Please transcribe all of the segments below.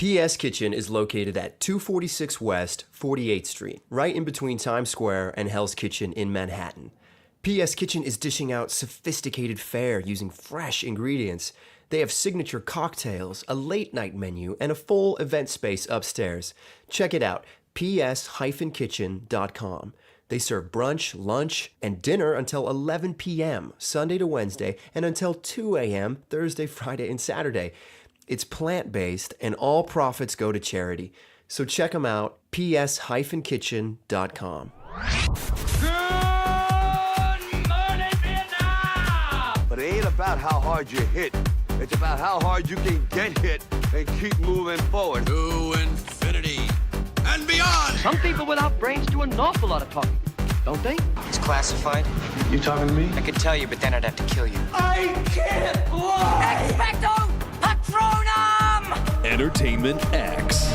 PS Kitchen is located at 246 West 48th Street, right in between Times Square and Hell's Kitchen in Manhattan. PS Kitchen is dishing out sophisticated fare using fresh ingredients. They have signature cocktails, a late-night menu, and a full event space upstairs. Check it out, ps-kitchen.com. They serve brunch, lunch, and dinner until 11 p.m., Sunday to Wednesday, and until 2 a.m., Thursday, Friday, and Saturday. It's plant-based, and all profits go to charity. So check them out, ps-kitchen.com. But it ain't about how hard you hit. It's about how hard you can get hit and keep moving forward. To infinity and beyond. Some people without brains do an awful lot of talking, don't they? It's classified. You talking to me? I could tell you, but then I'd have to kill you. I can't fly! Expecto Patronum! Entertainment X.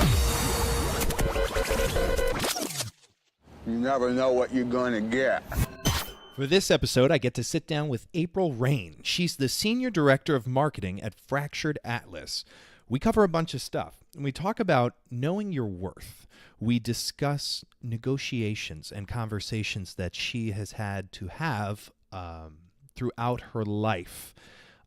You never know what you're gonna get. For this episode, I get to sit down with April Reign. She's the Senior Director of Marketing at Fractured Atlas. We cover a bunch of stuff, and we talk about knowing your worth. We discuss negotiations and conversations that she has had to have throughout her life.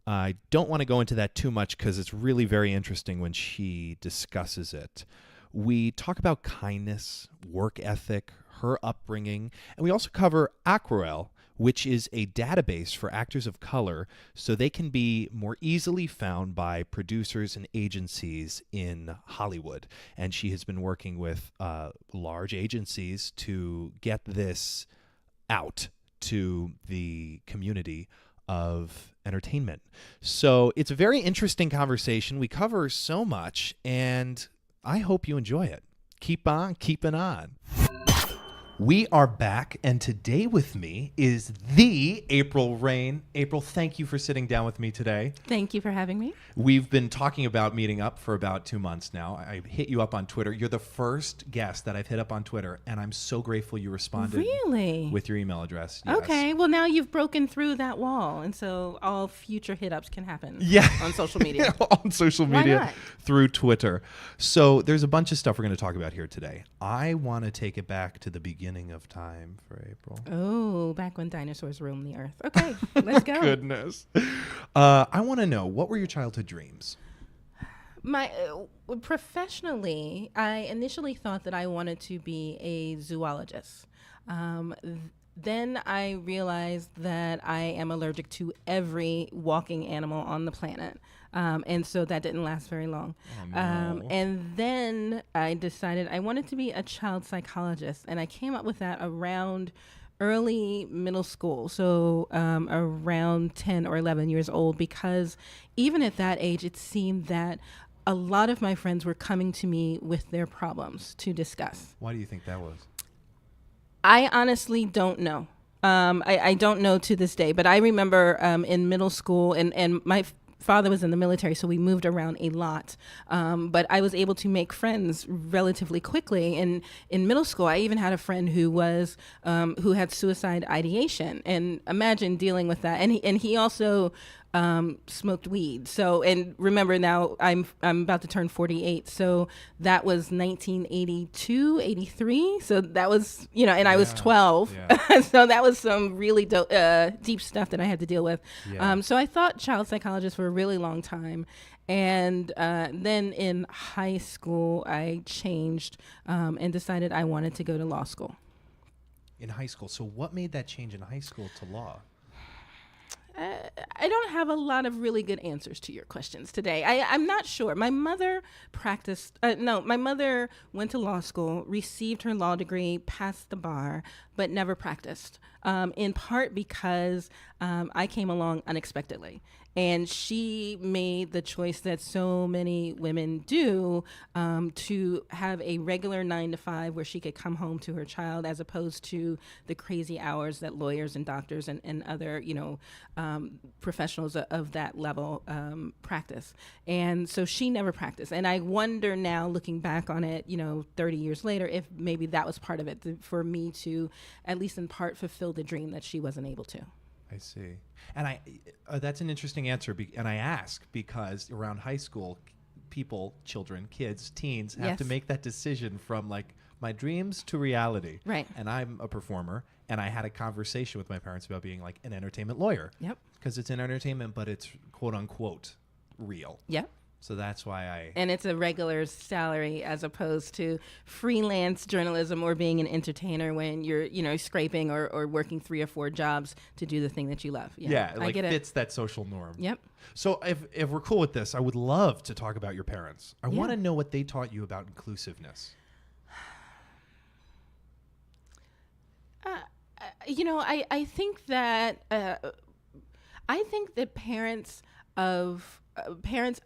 I don't want to go into that too much because it's really very interesting when she discusses it. We talk about kindness, work ethic, her upbringing, and we also cover Aquarel, which is a database for actors of color so they can be more easily found by producers and agencies in Hollywood. And she has been working with large agencies to get this out to the community of entertainment. So it's a very interesting conversation. We cover so much, and I hope you enjoy it. Keep on keeping on. We are back, and today with me is the April Reign. April, thank you for sitting down with me today. Thank you for having me. We've been talking about meeting up for about 2 months now. I hit you up on Twitter. You're the first guest that I've hit up on Twitter, and I'm so grateful you responded. Really? With your email address. Yes. Okay. Well, now you've broken through that wall, and so all future hit-ups can happen on social media. On social media through Twitter. So there's a bunch of stuff we're going to talk about here today. I want to take it back to the beginning of time for April. Oh, back when dinosaurs roamed the earth. Okay, let's go. Goodness. I want to know, what were your childhood dreams? Professionally, I initially thought that I wanted to be a zoologist. Then I realized that I am allergic to every walking animal on the planet. And so that didn't last very long. Oh, no. And then I decided I wanted to be a child psychologist. And I came up with that around early middle school, so around 10 or 11 years old, because even at that age, it seemed that a lot of my friends were coming to me with their problems to discuss. Why do you think that was? I honestly don't know. I don't know to this day, but I remember in middle school, and my father was in the military, so we moved around a lot. But I was able to make friends relatively quickly. And in middle school, I even had a friend who had suicide ideation. And imagine dealing with that. And he also smoked weed. So, and remember now, I'm about to turn 48. So that was 1982, 83. So that was, and I was 12. Yeah. So that was some really deep stuff that I had to deal with. Yeah. So I thought child psychologist for a really long time. And then in high school, I changed and decided I wanted to go to law school. In high school. So what made that change in high school to law? I don't have a lot of really good answers to your questions today. I'm not sure. My mother my mother went to law school, received her law degree, passed the bar, but never practiced, in part because I came along unexpectedly. And she made the choice that so many women do, to have a regular 9-to-5 where she could come home to her child, as opposed to the crazy hours that lawyers and doctors and other, professionals of that level practice. And so she never practiced. And I wonder now, looking back on it, 30 years later, if maybe that was part of it, for me to at least in part fulfill the dream that she wasn't able to. I see. And that's an interesting answer. And I ask because around high school, people, children, kids, teens have Yes. to make that decision from like my dreams to reality. Right. And I'm a performer, and I had a conversation with my parents about being like an entertainment lawyer. Yep. Because it's in entertainment, but it's quote unquote real. Yep. So that's why And it's a regular salary as opposed to freelance journalism or being an entertainer when you're, scraping or working 3 or 4 jobs to do the thing that you love. it I get fits that social norm. Yep. So if we're cool with this, I would love to talk about your parents. I Yeah. want to know what they taught you about inclusiveness. I think that parents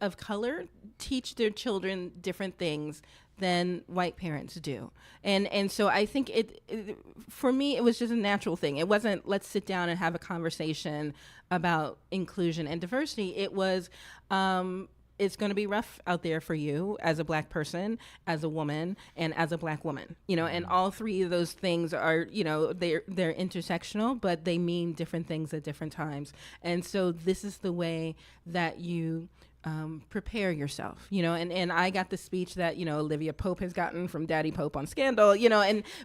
of color teach their children different things than white parents do, and so I think it for me it was just a natural thing. It wasn't let's sit down and have a conversation about inclusion and diversity. It was it's going to be rough out there for you as a Black person, as a woman, and as a Black woman. And all 3 of those things are, they're intersectional, but they mean different things at different times. And so this is the way that you prepare yourself, and I got the speech that, Olivia Pope has gotten from Daddy Pope on Scandal,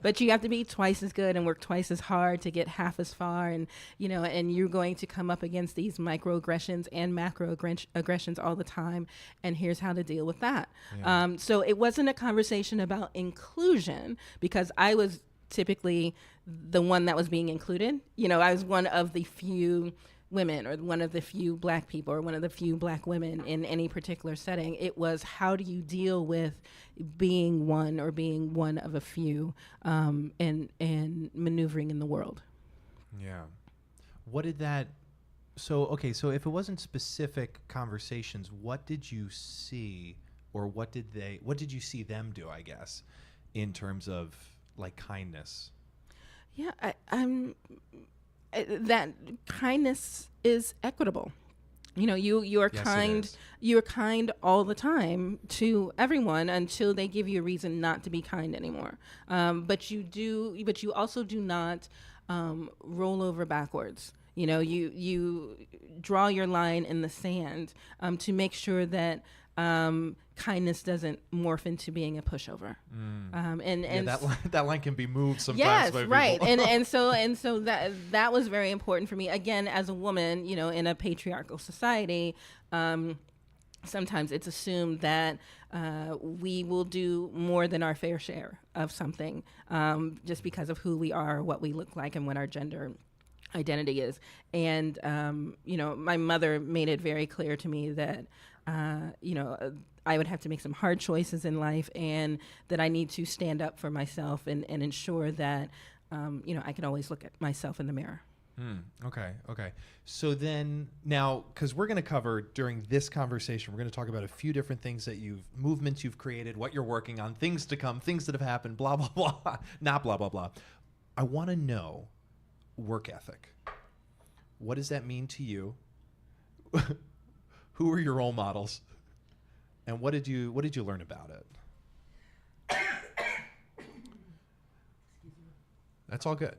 but you have to be twice as good and work twice as hard to get half as far. And, and you're going to come up against these microaggressions and macroaggressions all the time. And here's how to deal with that. Yeah. So it wasn't a conversation about inclusion because I was typically the one that was being included. I was one of the few women or one of the few Black people or one of the few Black women in any particular setting. It was how do you deal with being one or being one of a few and maneuvering in the world. Yeah. What did that so if it wasn't specific conversations, what did you see or what did you see them do, I guess, in terms of like kindness? Yeah, I'm that kindness is equitable. You are Yes, kind. You're kind all the time to everyone until they give you a reason not to be kind anymore. But you also do not roll over backwards. You draw your line in the sand to make sure that kindness doesn't morph into being a pushover. And that line can be moved sometimes. Yes, by right. people. and so that was very important for me. Again, as a woman, in a patriarchal society, sometimes it's assumed that we will do more than our fair share of something just because of who we are, what we look like, and what our gender identity is. And my mother made it very clear to me that I would have to make some hard choices in life and that I need to stand up for myself and ensure that I can always look at myself in the mirror. Okay. So then now, because we're going to cover during this conversation, we're going to talk about a few different things that movements you've created, what you're working on, things to come, things that have happened, blah, blah, blah, not blah, blah, blah. I want to know work ethic. What does that mean to you? Who are your role models? And what did you learn about it? That's all good.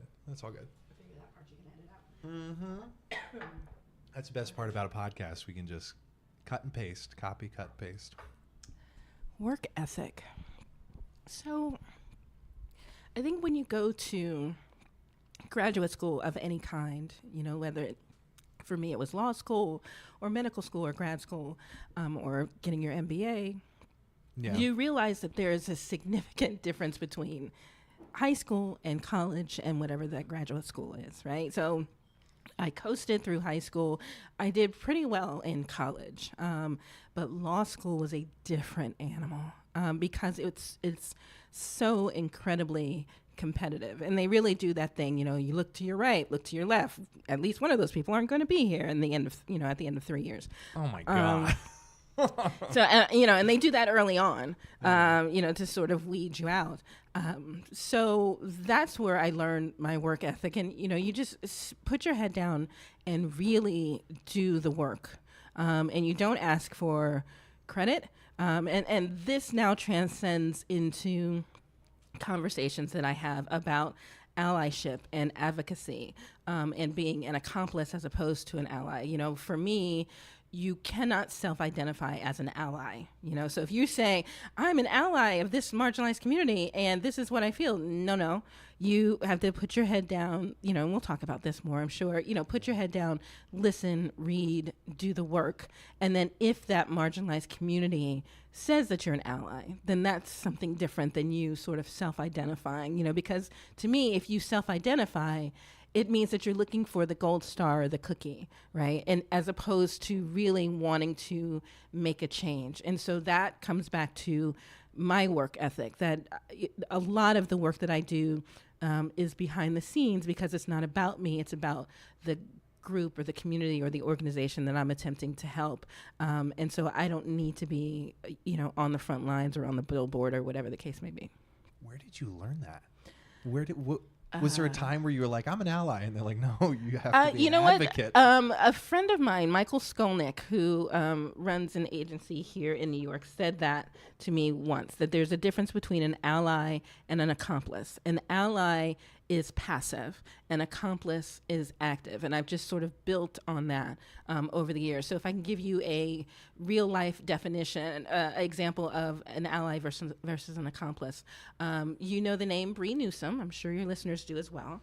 Mm-hmm. That's the best part about a podcast. We can just cut and paste, copy, cut, paste. Work ethic. So I think when you go to graduate school of any kind, whether for me it was law school or medical school or grad school or getting your MBA, you realize that there is a significant difference between high school and college and whatever that graduate school is, right? So I coasted through high school. I did pretty well in college, but law school was a different animal because it's so incredibly competitive, and they really do that thing. You look to your right, look to your left. At least one of those people aren't going to be here in the end of at the end of 3 years. Oh my god! So and they do that early on, to sort of weed you out. So that's where I learned my work ethic, and you just put your head down and really do the work, and you don't ask for credit. And this now transcends into conversations that I have about allyship and advocacy, and being an accomplice as opposed to an ally. For me, you cannot self-identify as an ally. So if you say, I'm an ally of this marginalized community and this is what I feel, no, you have to put your head down, and we'll talk about this more, I'm sure, put your head down, listen, read, do the work. And then if that marginalized community says that you're an ally, then that's something different than you sort of self-identifying, because to me, if you self-identify, it means that you're looking for the gold star or the cookie, right? And as opposed to really wanting to make a change. And so that comes back to my work ethic, that a lot of the work that I do is behind the scenes because it's not about me, it's about the group or the community or the organization that I'm attempting to help. And so I don't need to be, on the front lines or on the billboard or whatever the case may be. Where did you learn that? Was there a time where you were like, I'm an ally? And they're like, no, you have to be an advocate. A friend of mine, Michael Skolnick, who runs an agency here in New York, said that to me once, that there's a difference between an ally and an accomplice. An ally is passive, an accomplice is active. And I've just sort of built on that over the years. So if I can give you a real life definition, example of an ally versus an accomplice, you know the name Bree Newsom. I'm sure your listeners do as well.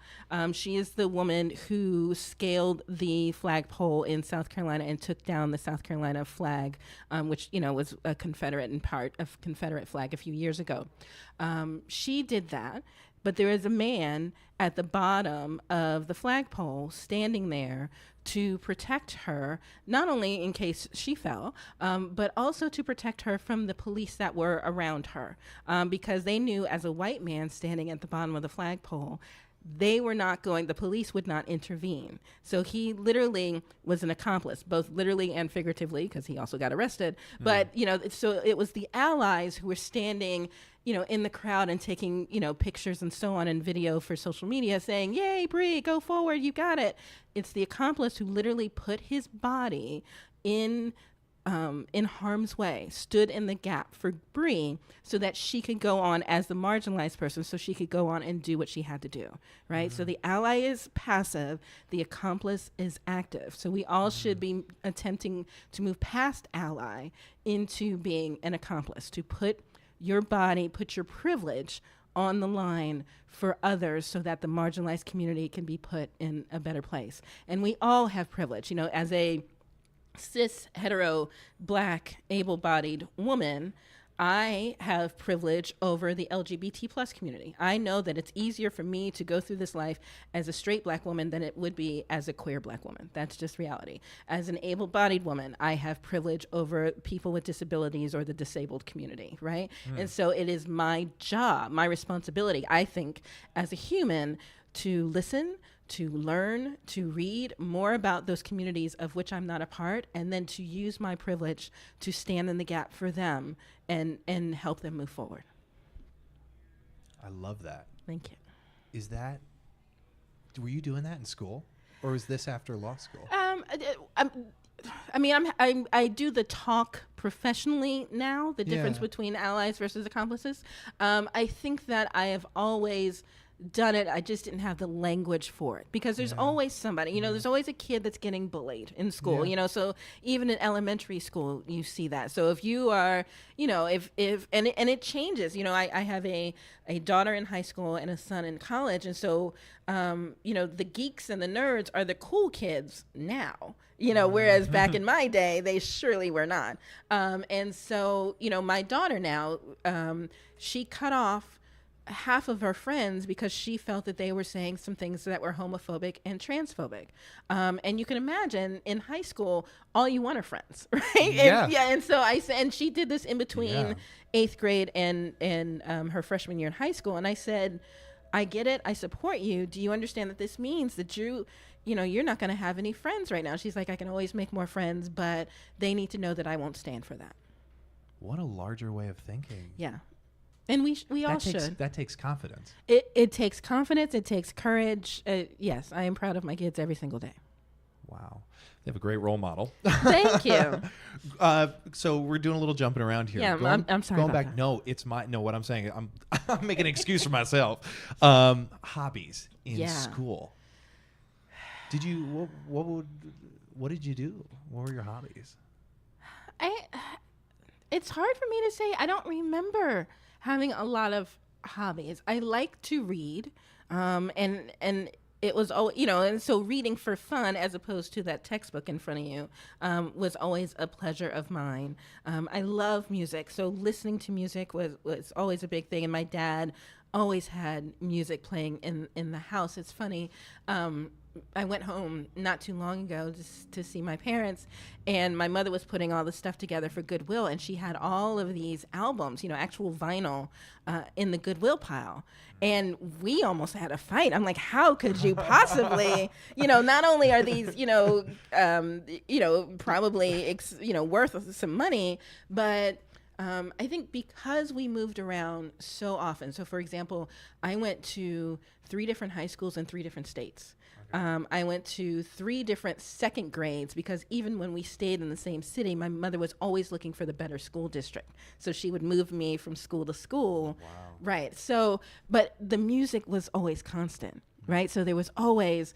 She is the woman who scaled the flagpole in South Carolina and took down the South Carolina flag, which, was a Confederate and part of Confederate flag a few years ago. She did that. But there is a man at the bottom of the flagpole standing there to protect her, not only in case she fell, but also to protect her from the police that were around her. Because they knew, as a white man standing at the bottom of the flagpole, the police would not intervene. So he literally was an accomplice, both literally and figuratively, because he also got arrested. But, so it was the allies who were standing, in the crowd and taking, pictures and so on and video for social media saying, yay, Bree, go forward, you got it. It's the accomplice who literally put his body in harm's way, stood in the gap for Bree so that she could go on as the marginalized person, so she could go on and do what she had to do, right? So the ally is passive, the accomplice is active. So we all should be attempting to move past ally into being an accomplice, to put your body, put your privilege on the line for others so that the marginalized community can be put in a better place. And we all have privilege, as a cis, hetero, black, able-bodied woman, I have privilege over the LGBT plus community. I know that it's easier for me to go through this life as a straight black woman than it would be as a queer black woman. That's just reality. As an able-bodied woman, I have privilege over people with disabilities or the disabled community, right? And so it is my job, my responsibility, I think, as a human, to listen, to learn, to read more about those communities of which I'm not a part, and then to use my privilege to stand in the gap for them and help them move forward. I love that. Thank you. Were you doing that in school, or was this after law school? I do the talk professionally now, the difference between allies versus accomplices. I think that I have always done it. I just didn't have the language for it, because there's always somebody, there's always a kid that's getting bullied in school, so even in elementary school, you see that. So if you are, if it changes, I have a daughter in high school and a son in college. And so, the geeks and the nerds are the cool kids now, whereas back in my day, they surely were not. And so, my daughter now, she cut off half of her friends because she felt that they were saying some things that were homophobic and transphobic. And you can imagine in high school, all you want are friends, right? And so and she did this in between 8th grade and her freshman year in high school. And I said, I get it. I support you. Do you understand that this means that you're not going to have any friends right now? She's like, I can always make more friends, but they need to know that I won't stand for that. What a larger way of thinking. Yeah. And we all should. That takes confidence. It takes confidence. It takes courage. Yes, I am proud of my kids every single day. Wow. They have a great role model. Thank you. So we're doing a little jumping around here. Yeah, I'm sorry Going about back. that. No, it's what I'm saying. I'm making an excuse for myself. Hobbies in school. Did you, what did you do? What were your hobbies? It's hard for me to say. I don't remember having a lot of hobbies. I like to read, and it was and so reading for fun as opposed to that textbook in front of you was always a pleasure of mine. I love music, so listening to music was always a big thing, and my dad always had music playing in the house. It's funny. I went home not too long ago to see my parents, and my mother was putting all the stuff together for Goodwill, and she had all of these albums, actual vinyl, in the Goodwill pile. And we almost had a fight. I'm like, how could you possibly, not only are these, probably, worth some money, but I think because we moved around so often. So, for example, I went to 3 different high schools in 3 different states. I went to 3 different second grades because even when we stayed in the same city, my mother was always looking for the better school district. So she would move me from school to school. Wow. Right. So, but the music was always constant, right? So there was always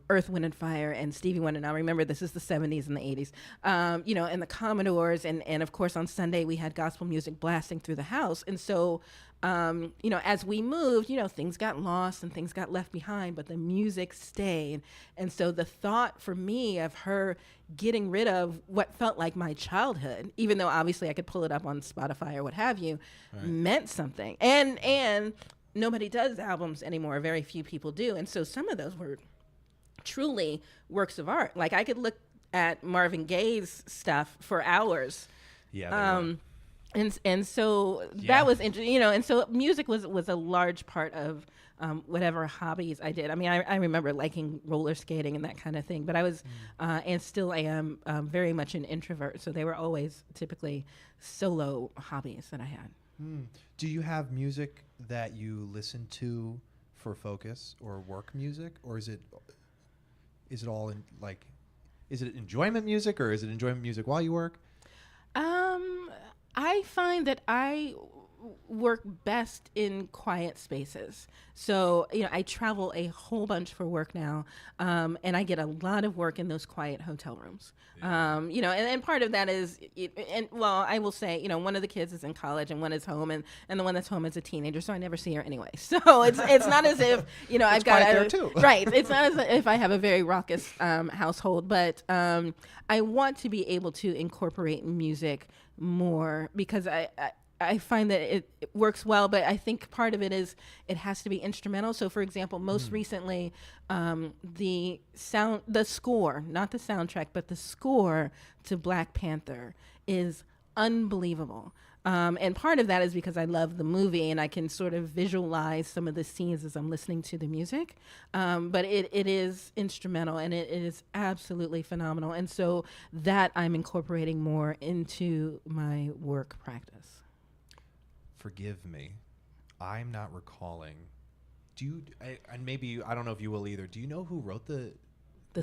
Earth, Wind, and Fire and Stevie Wonder. Now, remember, this is the 70s and the 80s, and the Commodores. And of course, on Sunday, we had gospel music blasting through the house. And so, as we moved, things got lost and things got left behind, but the music stayed. And so the thought for me of her getting rid of what felt like my childhood, even though obviously I could pull it up on Spotify or what have you, meant something. And nobody does albums anymore. Very few people do. And so some of those were truly works of art. Like I could look at Marvin Gaye's stuff for hours. Yeah. And so that was interesting, and so music was a large part of whatever hobbies I did. I mean, I remember liking roller skating and that kind of thing, but I was, and still I am very much an introvert. So they were always typically solo hobbies that I had. Do you have music that you listen to for focus or work music, or is it all in is it enjoyment music or is it enjoyment music while you work? I find that I work best in quiet spaces. So, I travel a whole bunch for work now, and I get a lot of work in those quiet hotel rooms. And part of that is, I will say, one of the kids is in college and one is home, and the one that's home is a teenager, so I never see her anyway. So it's not as if, I've got there too. Right. It's not as if I have a very raucous household, but I want to be able to incorporate music more because I find that it works well, but I think part of it is it has to be instrumental. So, for example, most recently, the score, not the soundtrack, but the score to Black Panther is unbelievable. And part of that is because I love the movie and I can sort of visualize some of the scenes as I'm listening to the music. But it is instrumental and it is absolutely phenomenal. And so that I'm incorporating more into my work practice. Forgive me, I'm not recalling. And maybe I don't know if you will either. Do you know who wrote the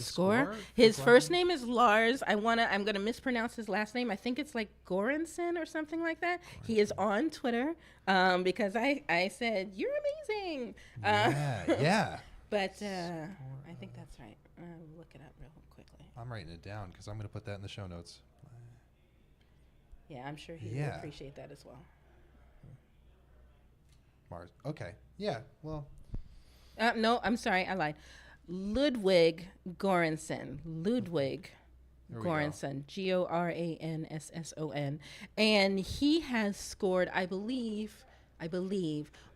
score? His first name is Lars. I'm gonna mispronounce his last name. I think it's like Goranson or something like that. He is on Twitter because I said you're amazing. Yeah. But I think that's right. I'll look it up real quickly. I'm writing it down because I'm gonna put that in the show notes. Yeah, I'm sure he will appreciate that as well. Mars. Okay. Yeah. Well. No, I'm sorry. I lied. Ludwig Göransson. Ludwig Göransson. Goransson. And he has scored, I believe,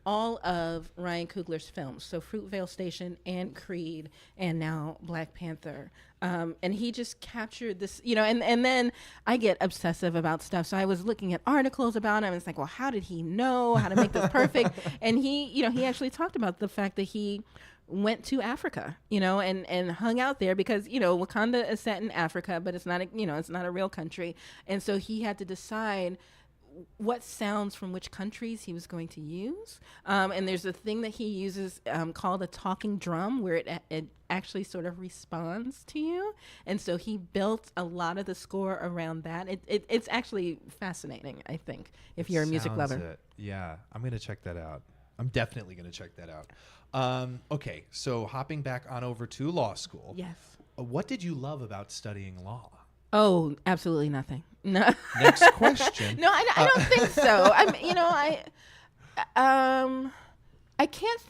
all of Ryan Coogler's films. So Fruitvale Station and Creed and now Black Panther. And he just captured this, and then I get obsessive about stuff. So I was looking at articles about him and it's like, well, how did he know how to make this perfect? And he actually talked about the fact that he went to Africa, and hung out there because, Wakanda is set in Africa, but it's not a real country. And so he had to decide what sounds from which countries he was going to use. And there's a thing that he uses called a talking drum where it actually sort of responds to you. And so he built a lot of the score around that. It's actually fascinating, I think, if you're a music lover. Yeah, I'm going to check that out. I'm definitely going to check that out. Okay, so hopping back on over to law school. Yes. What did you love about studying law? Oh, absolutely nothing. No. Next question. No, I don't think so. I can't.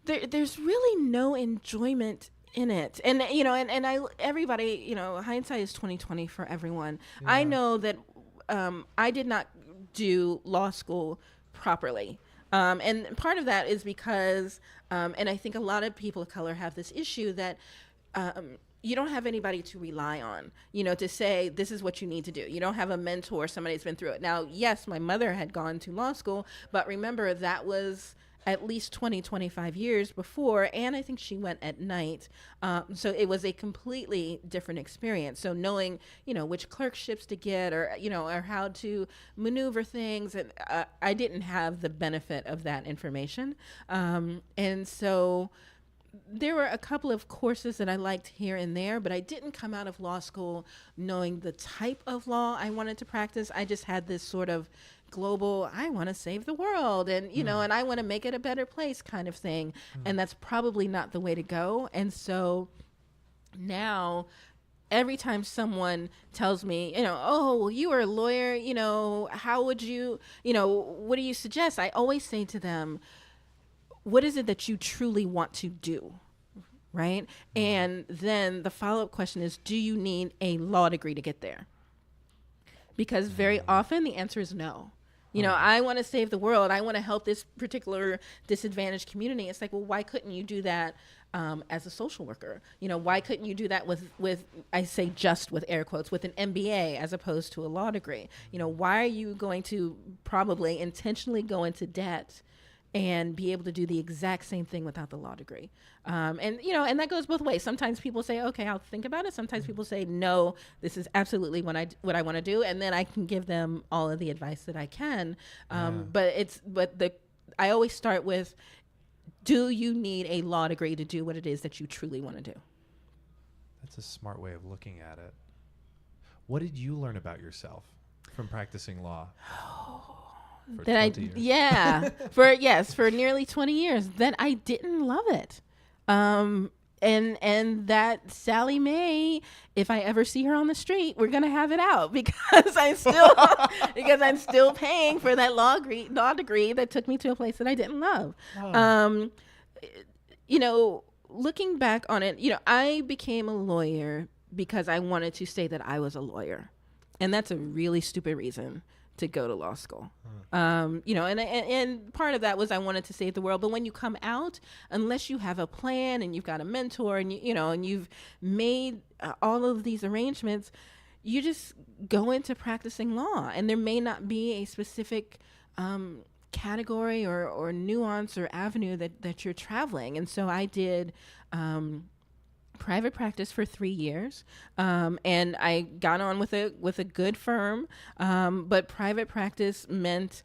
There's really no enjoyment in it, and everybody, hindsight is 20/20 for everyone. Yeah. I know that I did not do law school properly. And part of that is because, and I think a lot of people of color have this issue that you don't have anybody to rely on, to say, this is what you need to do. You don't have a mentor, somebody that's been through it. Now, yes, my mother had gone to law school, but remember, that was at least 20, 25 years before, and I think she went at night. So it was a completely different experience. So knowing, which clerkships to get or how to maneuver things, and I didn't have the benefit of that information. And so there were a couple of courses that I liked here and there, but I didn't come out of law school knowing the type of law I wanted to practice. I just had this sort of global, I want to save the world and, and I want to make it a better place kind of thing. And that's probably not the way to go. And so now every time someone tells me, oh, well, you are a lawyer, how would you, what do you suggest? I always say to them, what is it that you truly want to do? Right? And then the follow-up question is, do you need a law degree to get there? Because very often the answer is no. I want to save the world. I want to help this particular disadvantaged community. It's like, well, why couldn't you do that as a social worker? Why couldn't you do that with I say just with air quotes, with an MBA as opposed to a law degree? Why are you going to probably intentionally go into debt and be able to do the exact same thing without the law degree? And that goes both ways. Sometimes people say, okay, I'll think about it. Sometimes people say, no, this is absolutely what I want to do. And then I can give them all of the advice that I can. But I always start with, do you need a law degree to do what it is that you truly want to do? That's a smart way of looking at it. What did you learn about yourself from practicing law? For nearly 20 years, that I didn't love it. And that Sally Mae, if I ever see her on the street, we're gonna have it out because I'm still paying for that law degree that took me to a place that I didn't love. Looking back on it, I became a lawyer because I wanted to say that I was a lawyer, and that's a really stupid reason to go to law school. And part of that was I wanted to save the world. But when you come out, unless you have a plan and you've got a mentor and and you've made all of these arrangements, you just go into practicing law, and there may not be a specific category or nuance or avenue that you're traveling. And so I did private practice for 3 years, and I got on with a good firm, but private practice meant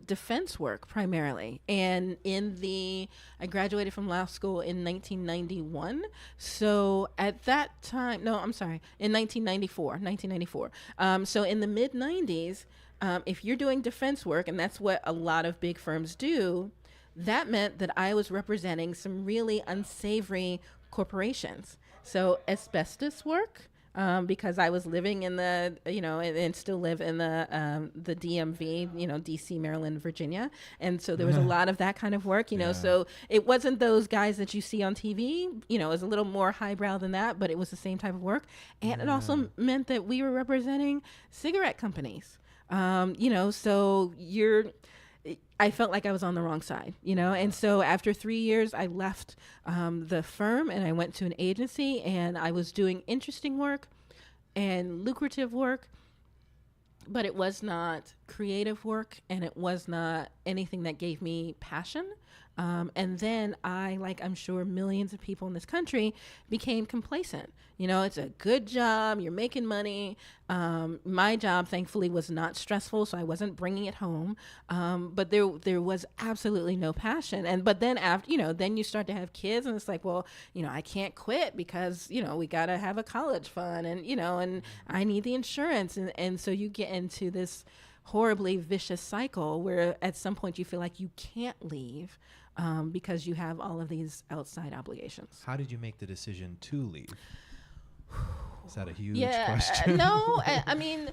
defense work primarily. And I graduated from law school in 1991. So at that time, in 1994. So in the mid 90s, if you're doing defense work, and that's what a lot of big firms do, that meant that I was representing some really unsavory corporations. So asbestos work, because I was living in the, and still live in the DMV, DC, Maryland, Virginia. And so there was a lot of that kind of work, so it wasn't those guys that you see on TV, it was a little more highbrow than that, but it was the same type of work. And it also meant that we were representing cigarette companies, so I felt like I was on the wrong side, and so after 3 years, I left the firm and I went to an agency, and I was doing interesting work and lucrative work, but it was not creative work, and it was not anything that gave me passion. And then I, like I'm sure millions of people in this country, became complacent. It's a good job. You're making money. My job, thankfully, was not stressful, so I wasn't bringing it home. But there was absolutely no passion. But then after, then you start to have kids, and it's like, well, I can't quit because, we got to have a college fund, and, and I need the insurance. And so you get into this horribly vicious cycle where at some point you feel like you can't leave. because you have all of these outside obligations. How did you make the decision to leave? Is that a huge Yeah, question? no, I mean,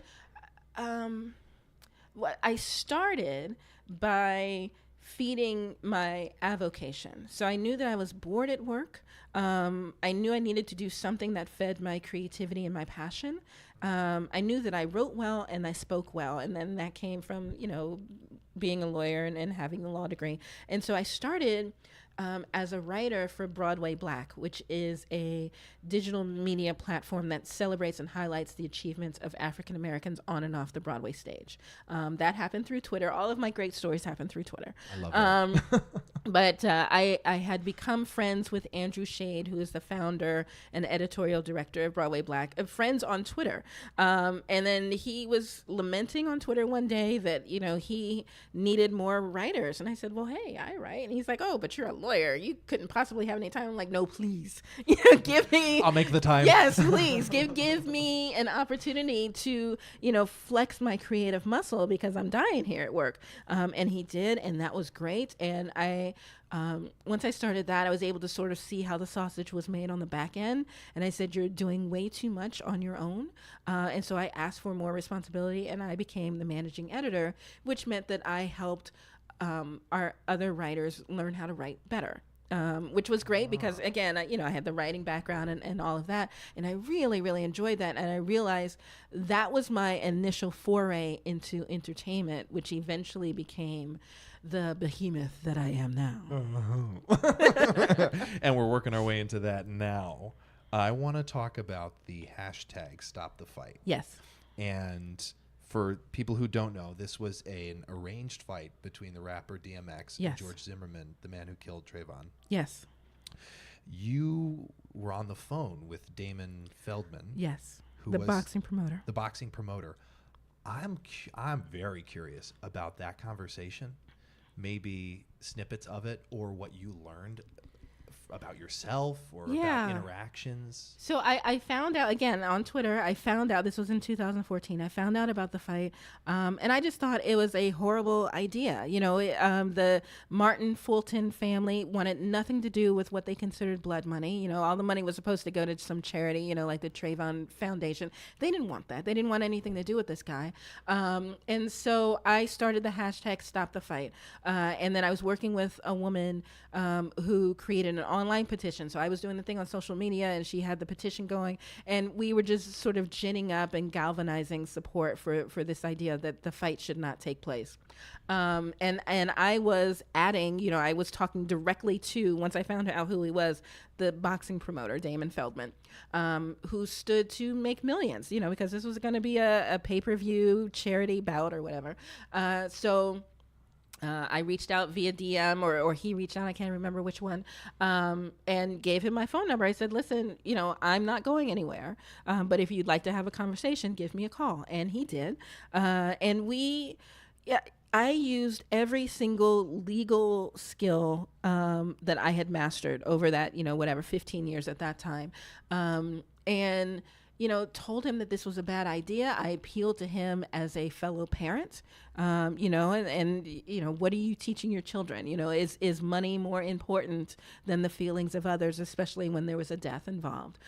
what I started by feeding my avocation. So I knew that I was bored at work. I knew I needed to do something that fed my creativity and my passion. I knew that I wrote well and I spoke well. And then that came from, being a lawyer and having the law degree. And so I started as a writer for Broadway Black, which is a digital media platform that celebrates and highlights the achievements of African Americans on and off the Broadway stage. That happened through Twitter. All of my great stories happened through Twitter. I love that. But I had become friends with Andrew Shade, who is the founder and editorial director of Broadway Black, friends on Twitter. And then he was lamenting on Twitter one day that, he needed more writers. And I said, well, hey, I write. And he's like, oh, but you're a lawyer. You couldn't possibly have any time. I'm like, no, please. Give me. I'll make the time. Yes, please. Give me an opportunity to, flex my creative muscle because I'm dying here at work. And he did. And that was great. And once I started that, I was able to sort of see how the sausage was made on the back end. And I said, you're doing way too much on your own. And so I asked for more responsibility and I became the managing editor, which meant that I helped our other writers learn how to write better. Which was great because, again, I had the writing background and all of that. And I really, really enjoyed that. And I realized that was my initial foray into entertainment, which eventually became the behemoth that I am now. And we're working our way into that now. I want to talk about the hashtag Stop the Fight. Yes. And for people who don't know, this was an arranged fight between the rapper DMX and Yes. George Zimmerman, the man who killed Trayvon. Yes. You were on the phone with Damon Feldman. Yes. Who The was boxing promoter. The boxing promoter. I'm very curious about that conversation. Maybe snippets of it or what you learned about yourself or about interactions. So I found out, again, on Twitter, this was in 2014, I found out about the fight, and I just thought it was a horrible idea. The Martin Fulton family wanted nothing to do with what they considered blood money. All the money was supposed to go to some charity, like the Trayvon Foundation. They didn't want that. They didn't want anything to do with this guy. And so I started the hashtag Stop the Fight. And then I was working with a woman who created an online petition. So I was doing the thing on social media and she had the petition going, and we were just sort of ginning up and galvanizing support for this idea that the fight should not take place. And I was adding, I was talking directly to, once I found out who he was, the boxing promoter, Damon Feldman, who stood to make millions, because this was going to be a pay-per-view charity bout or whatever. I reached out via DM or he reached out, I can't remember which one, and gave him my phone number. I said, listen, I'm not going anywhere, but if you'd like to have a conversation, give me a call. And he did. I used every single legal skill that I had mastered over that, 15 years at that time. And told him that this was a bad idea. I appealed to him as a fellow parent, and what are you teaching your children? Is money more important than the feelings of others, especially when there was a death involved?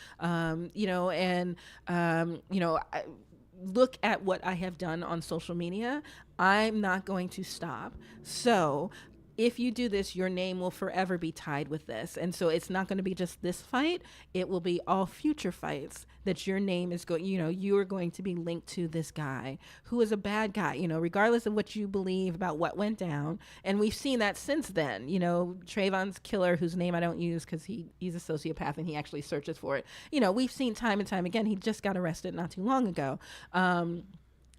Look at what I have done on social media. I'm not going to stop. So if you do this, your name will forever be tied with this. And so it's not going to be just this fight. It will be all future fights that your name is going, you are going to be linked to this guy who is a bad guy, regardless of what you believe about what went down. And we've seen that since then, Trayvon's killer, whose name I don't use because he's a sociopath and he actually searches for it. We've seen time and time again. He just got arrested not too long ago.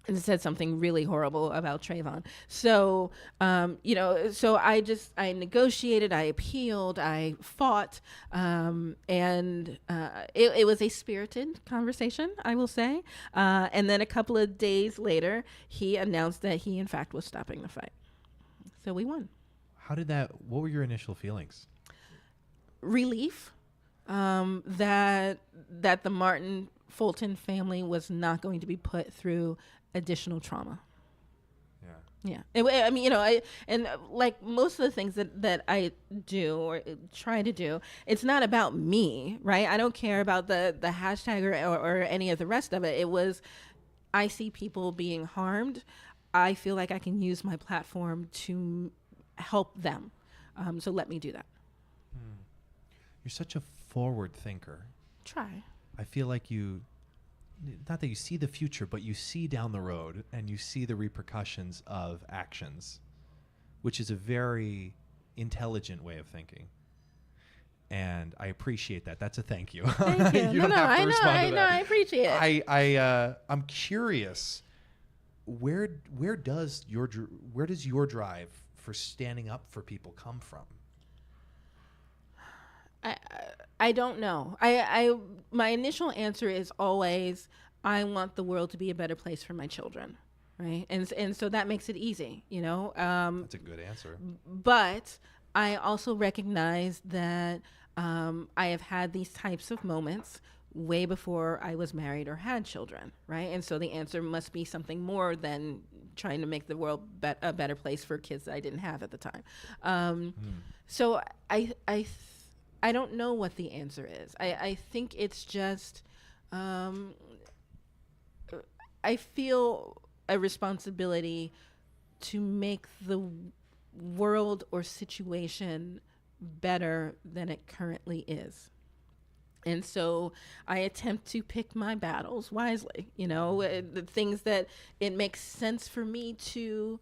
And said something really horrible about Trayvon. So, so I negotiated, I appealed, I fought, and it was a spirited conversation, I will say. And then a couple of days later, he announced that he, in fact, was stopping the fight. So we won. What were your initial feelings? Relief, that the Martin Fulton family was not going to be put through additional trauma. Yeah. I mean, like most of the things that I do or try to do, it's not about me, right? I don't care about the hashtag or any of the rest of it. It was, I see people being harmed. I feel like I can use my platform to help them. So let me do that. You're such a forward thinker. Try. I feel like not that you see the future, but you see down the road and you see the repercussions of actions, which is a very intelligent way of thinking. And I appreciate that. That's a thank you. Thank you. You don't have to I respond to that. I appreciate it. I'm curious, where does your drive for standing up for people come from? I don't know. My initial answer is always, I want the world to be a better place for my children, right? And so that makes it easy, That's a good answer. But I also recognize that I have had these types of moments way before I was married or had children, right? And so the answer must be something more than trying to make the world a better place for kids that I didn't have at the time. So I don't know what the answer is. I think it's just, I feel a responsibility to make the world or situation better than it currently is. And so I attempt to pick my battles wisely, the things that it makes sense for me to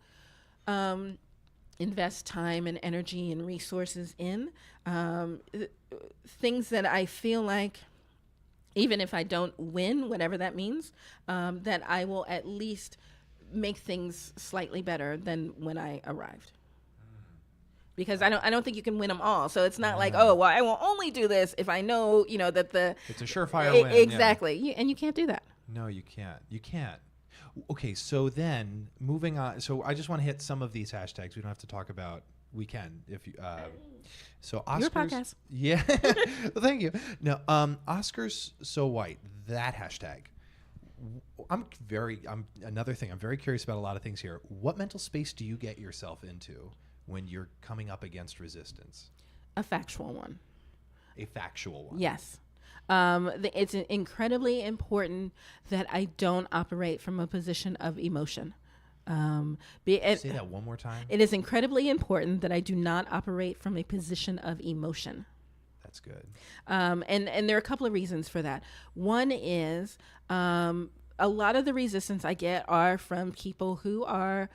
invest time and energy and resources in, things that I feel like, even if I don't win, whatever that means, that I will at least make things slightly better than when I arrived. Because I don't think you can win them all. So it's not like, oh, well, I will only do this if I know, that it's a surefire win. Exactly. Yeah. And you can't do that. No, you can't. You can't. Okay, so then moving on. So I just want to hit some of these hashtags. We don't have to talk about. We can if you. So Oscars. Your podcast. Yeah. Well, thank you. No. Oscars so white. That hashtag. Another thing. I'm very curious about a lot of things here. What mental space do you get yourself into when you're coming up against resistance? A factual one. A factual one. Yes. It's incredibly important that I don't operate from a position of emotion. Say that one more time. It is incredibly important that I do not operate from a position of emotion. That's good. And there are a couple of reasons for that. One is a lot of the resistance I get are from people who are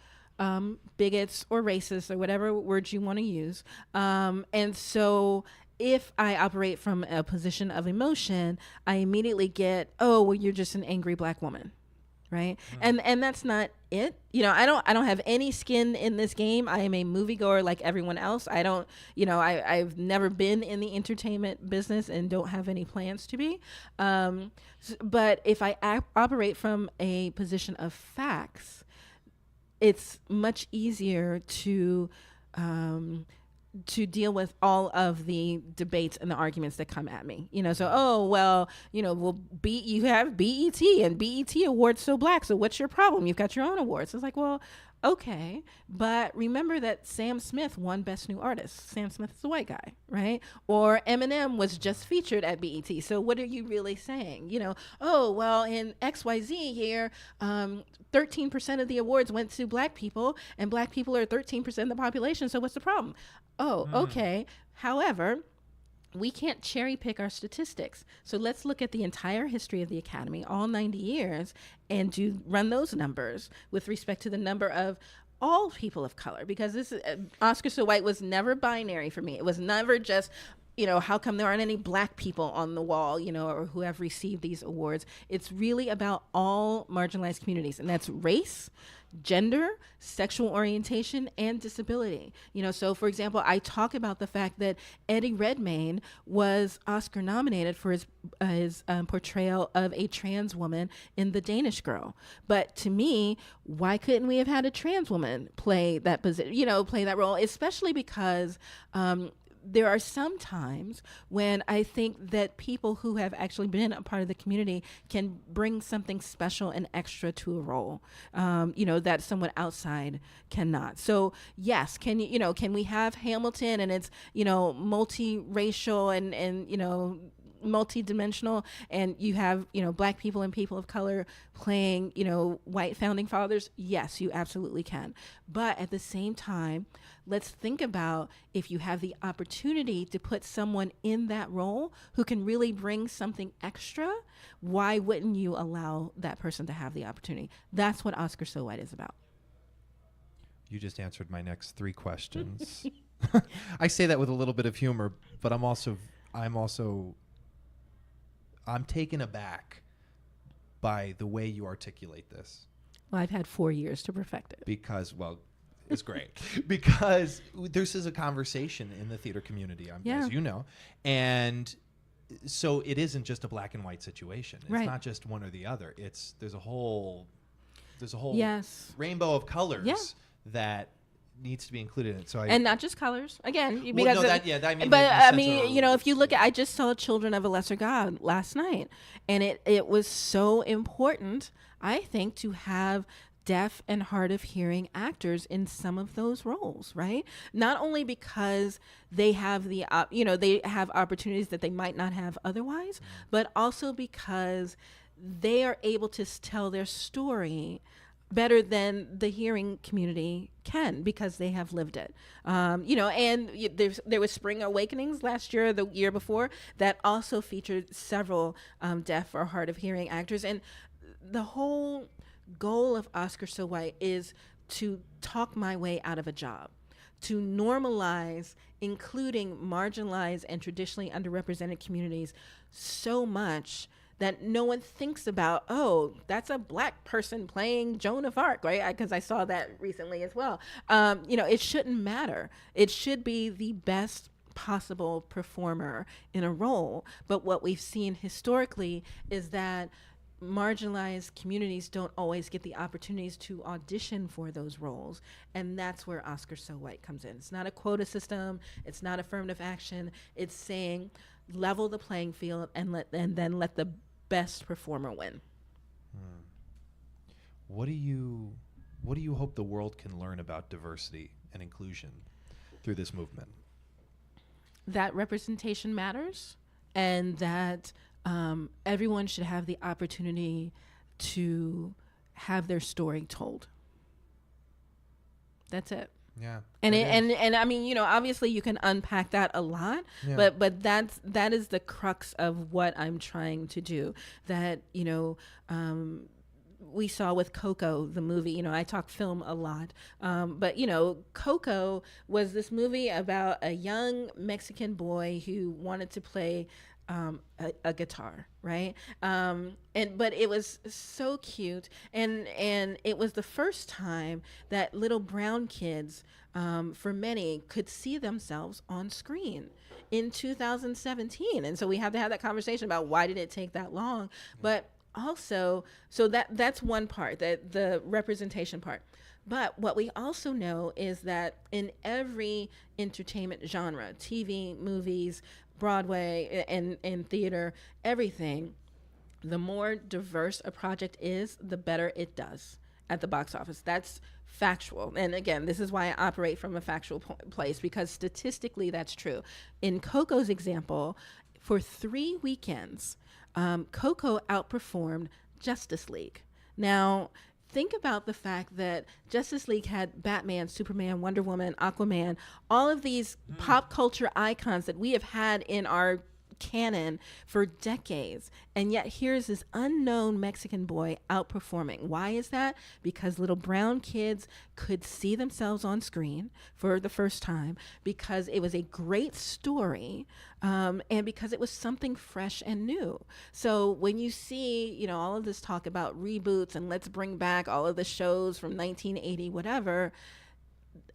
bigots or racists or whatever words you want to use. And so if I operate from a position of emotion, I immediately get, oh, well, you're just an angry black woman. Right. And that's not it. I don't have any skin in this game. I am a moviegoer like everyone else. I don't, I've never been in the entertainment business and don't have any plans to be. But if I operate from a position of facts, it's much easier to deal with all of the debates and the arguments that come at me. So, oh, well, you have BET and BET awards so black. So what's your problem? You've got your own awards. It's like, well, okay. But remember that Sam Smith won Best New Artist. Sam Smith is a white guy, right? Or Eminem was just featured at BET. So what are you really saying? Oh, well, in XYZ year, 13% of the awards went to black people, and black people are 13% of the population. So what's the problem? Oh, okay. However, we can't cherry pick our statistics. So let's look at the entire history of the Academy, all 90 years, and run those numbers with respect to the number of all people of color. Because this Oscar So White was never binary for me. It was never just, how come there aren't any black people on the wall, or who have received these awards. It's really about all marginalized communities, and that's race, gender, sexual orientation, and disability. So for example, I talk about the fact that Eddie Redmayne was Oscar nominated for his portrayal of a trans woman in The Danish Girl. But to me, why couldn't we have had a trans woman play that position, play that role? Especially because there are some times when I think that people who have actually been a part of the community can bring something special and extra to a role, that someone outside cannot. So yes, can we have Hamilton and it's, multiracial and multi-dimensional, and you have Black people and people of color playing white founding fathers? Yes, you absolutely can. But at the same time, let's think about, if you have the opportunity to put someone in that role who can really bring something extra, why wouldn't you allow that person to have the opportunity? That's what Oscar So White is about. You just answered my next 3 questions. I say that with a little bit of humor, but I'm taken aback by the way you articulate this. Well, I've had 4 years to perfect it. Because, it's great. Because this is a conversation in the theater community, as you know. And so it isn't just a black and white situation. It's not just one or the other. There's a whole yes. rainbow of colors that needs to be included in it. So and not just colors. Again, if you look at, I just saw Children of a Lesser God last night, and it was so important, I think, to have deaf and hard of hearing actors in some of those roles, right? Not only because they have they have opportunities that they might not have otherwise, but also because they are able to tell their story better than the hearing community can, because they have lived it. And there was Spring Awakenings last year, the year before, that also featured several deaf or hard of hearing actors. And the whole goal of Oscar So White is to talk my way out of a job, to normalize including marginalized and traditionally underrepresented communities so much that no one thinks about, oh, that's a Black person playing Joan of Arc, right? Because I saw that recently as well. It shouldn't matter. It should be the best possible performer in a role. But what we've seen historically is that marginalized communities don't always get the opportunities to audition for those roles. And that's where Oscar So White comes in. It's not a quota system. It's not affirmative action. It's saying level the playing field and then let the best performer win. What do you hope the world can learn about diversity and inclusion through this movement? That representation matters, and that everyone should have the opportunity to have their story told. That's it. Yeah. And I mean, obviously you can unpack that a lot, but that is the crux of what I'm trying to do. That, we saw with Coco, the movie, I talk film a lot, but Coco was this movie about a young Mexican boy who wanted to play a guitar, right? But it was so cute, and it was the first time that little brown kids, for many, could see themselves on screen in 2017. And so we have to have that conversation about why did it take that long, but also, so that's one part, the representation part. But what we also know is that in every entertainment genre, TV, movies, Broadway, and theater, everything, the more diverse a project is, the better it does at the box office. That's factual. And again, this is why I operate from a factual place, because statistically that's true. In Coco's example, for 3 weekends, Coco outperformed Justice League. Now, think about the fact that Justice League had Batman, Superman, Wonder Woman, Aquaman, all of these pop culture icons that we have had in our canon for decades. And yet here's this unknown Mexican boy outperforming. Why is that? Because little brown kids could see themselves on screen for the first time, because it was a great story, and because it was something fresh and new. So when you see, all of this talk about reboots and let's bring back all of the shows from 1980, whatever,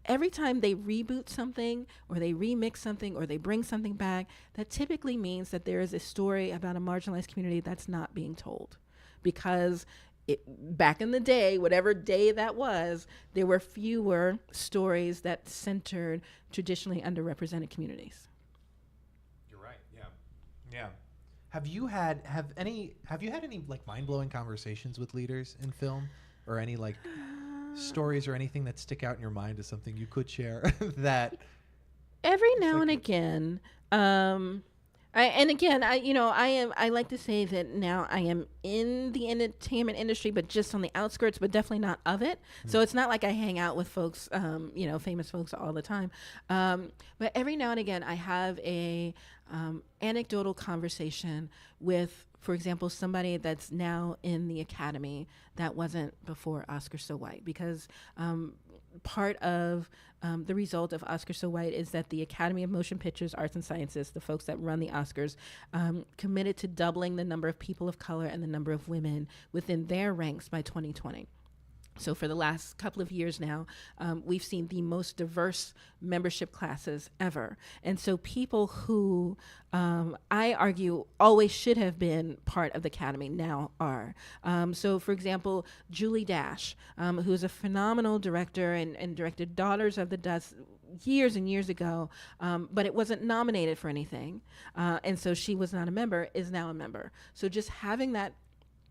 every time they reboot something or they remix something or they bring something back, that typically means that there is a story about a marginalized community that's not being told. Because back in the day, whatever day that was, there were fewer stories that centered traditionally underrepresented communities. Yeah. Have you had any like mind-blowing conversations with leaders in film, or any like stories or anything that stick out in your mind as something you could share that Every now and again, I like to say that now I am in the entertainment industry, but just on the outskirts, but definitely not of it. So it's not like I hang out with folks, famous folks all the time. But every now and again, I have a anecdotal conversation with, for example, somebody that's now in the Academy that wasn't before Oscar So White, because part of the result of Oscar So White is that the Academy of Motion Pictures, Arts and Sciences, the folks that run the Oscars, committed to doubling the number of people of color and the number of women within their ranks by 2020. So for the last couple of years now, we've seen the most diverse membership classes ever. And so people who I argue always should have been part of the Academy now are. So for example, Julie Dash, who's a phenomenal director and directed Daughters of the Dust years and years ago, but it wasn't nominated for anything. And so she was not a member, is now a member. So just having that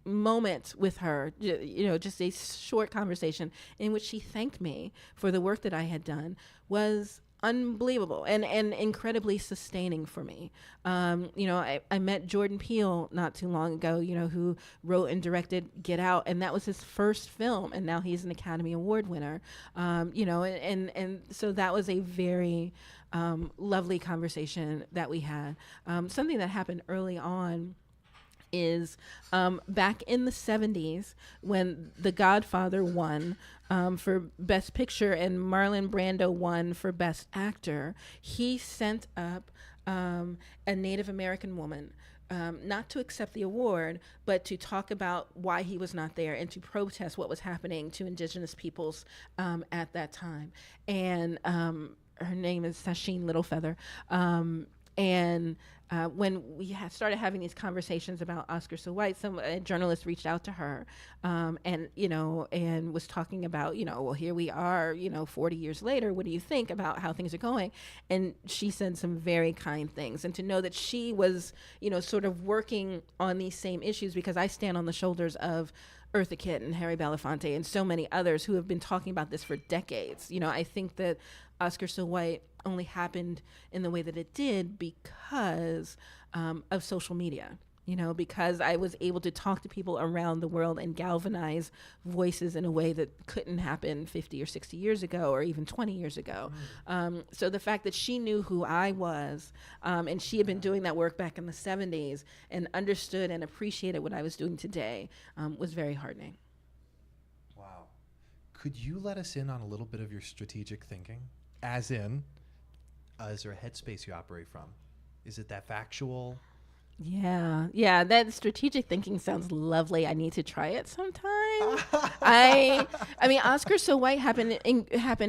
moment with her, just a short conversation in which she thanked me for the work that I had done, was unbelievable and incredibly sustaining for me. I met Jordan Peele not too long ago, who wrote and directed Get Out, and that was his first film, and now he's an Academy Award winner. And so that was a very lovely conversation that we had. Something that happened early on is back in the 70s when The Godfather won for Best Picture and Marlon Brando won for Best Actor, he sent up a Native American woman, not to accept the award, but to talk about why he was not there and to protest what was happening to indigenous peoples at that time. And her name is Sasheen Littlefeather. When we started having these conversations about Oscar So White, a journalist reached out to her, and was talking about, well, here we are, 40 years later, what do you think about how things are going? And she said some very kind things. And to know that she was, sort of working on these same issues, because I stand on the shoulders of Eartha Kitt and Harry Belafonte and so many others who have been talking about this for decades. I think that Oscar So White only happened in the way that it did because of social media, because I was able to talk to people around the world and galvanize voices in a way that couldn't happen 50 or 60 years ago or even 20 years ago. So the fact that she knew who I was, and she had been doing that work back in the 70s and understood and appreciated what I was doing today, was very heartening. Wow. Could you let us in on a little bit of your strategic thinking? As in, is there a headspace you operate from? Is it that factual? Yeah, that strategic thinking sounds lovely. I need to try it sometime. I mean, Oscar So White happened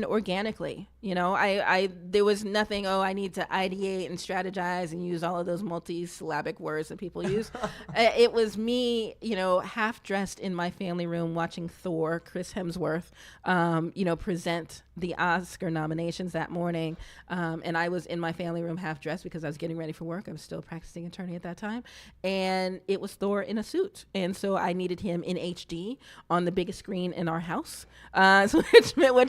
organically. There was nothing, I need to ideate and strategize and use all of those multi-syllabic words that people use. It was me, half dressed in my family room watching Thor, Chris Hemsworth, present the Oscar nominations that morning. And I was in my family room half dressed because I was getting ready for work. I was still practicing attorney at that time. And it was Thor in a suit. And so I needed him in HD on the biggest screen in our house, which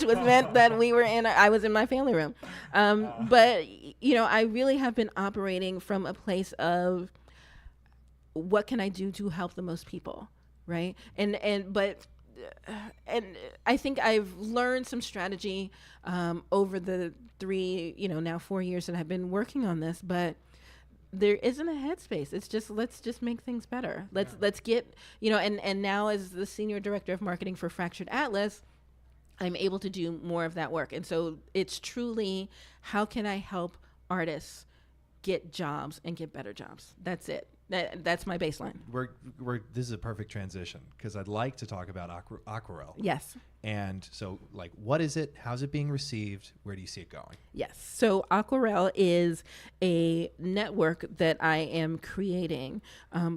was meant that I was in my family room. But, I really have been operating from a place of what can I do to help the most people, right? And I think I've learned some strategy over the 3, now 4 years that I've been working on this, but there isn't a headspace. It's just, let's just make things better. Let's get, and now as the senior director of marketing for Fractured Atlas, I'm able to do more of that work. And so it's truly, how can I help artists get jobs and get better jobs? That's it. That's my baseline. This is a perfect transition because I'd like to talk about Aquarel. Yes. And so, like, what is it? How's it being received? Where do you see it going? Yes. So Aquarel is a network that I am creating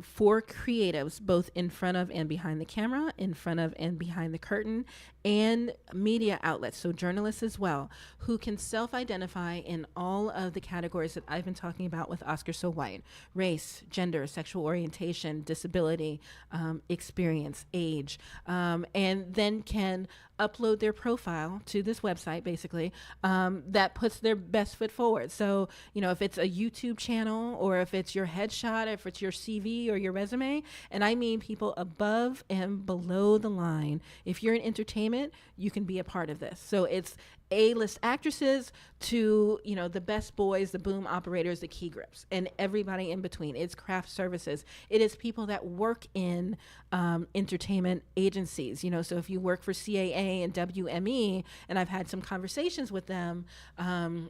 for creatives, both in front of and behind the camera, in front of and behind the curtain, and media outlets, so journalists as well, who can self-identify in all of the categories that I've been talking about with Oscar So White: race, gender, sexual orientation, disability, experience, age, and then can upload their profile to this website, basically, that puts their best foot forward. So, if it's a YouTube channel, or if it's your headshot, if it's your CV or your resume, and I mean people above and below the line, if you're in entertainment, you can be a part of this. So it's A-list actresses to, the best boys, the boom operators, the key grips, and everybody in between. It's craft services. It is people that work in entertainment agencies. So if you work for CAA and WME, and I've had some conversations with them,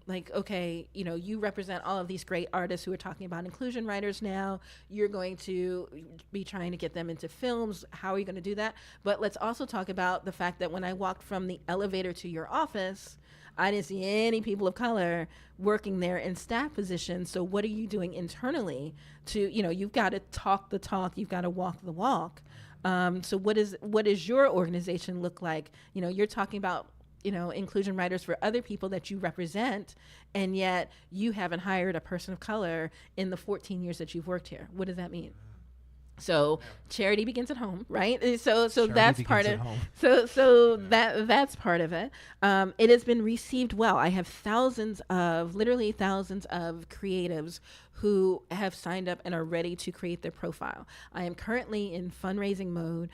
like, okay, you represent all of these great artists who are talking about inclusion writers now. You're going to be trying to get them into films. How are you going to do that? But let's also talk about the fact that when I walked from the elevator to your office, I didn't see any people of color working there in staff positions. So what are you doing internally to, you've got to talk the talk, you've got to walk the walk. So what does your organization look like? You're talking about, inclusion writers for other people that you represent, and yet you haven't hired a person of color in the 14 years that you've worked here. What does that mean? So charity begins at home, right? So that's part of that's part of it. It has been received well. I have literally thousands of creatives who have signed up and are ready to create their profile. I am currently in fundraising mode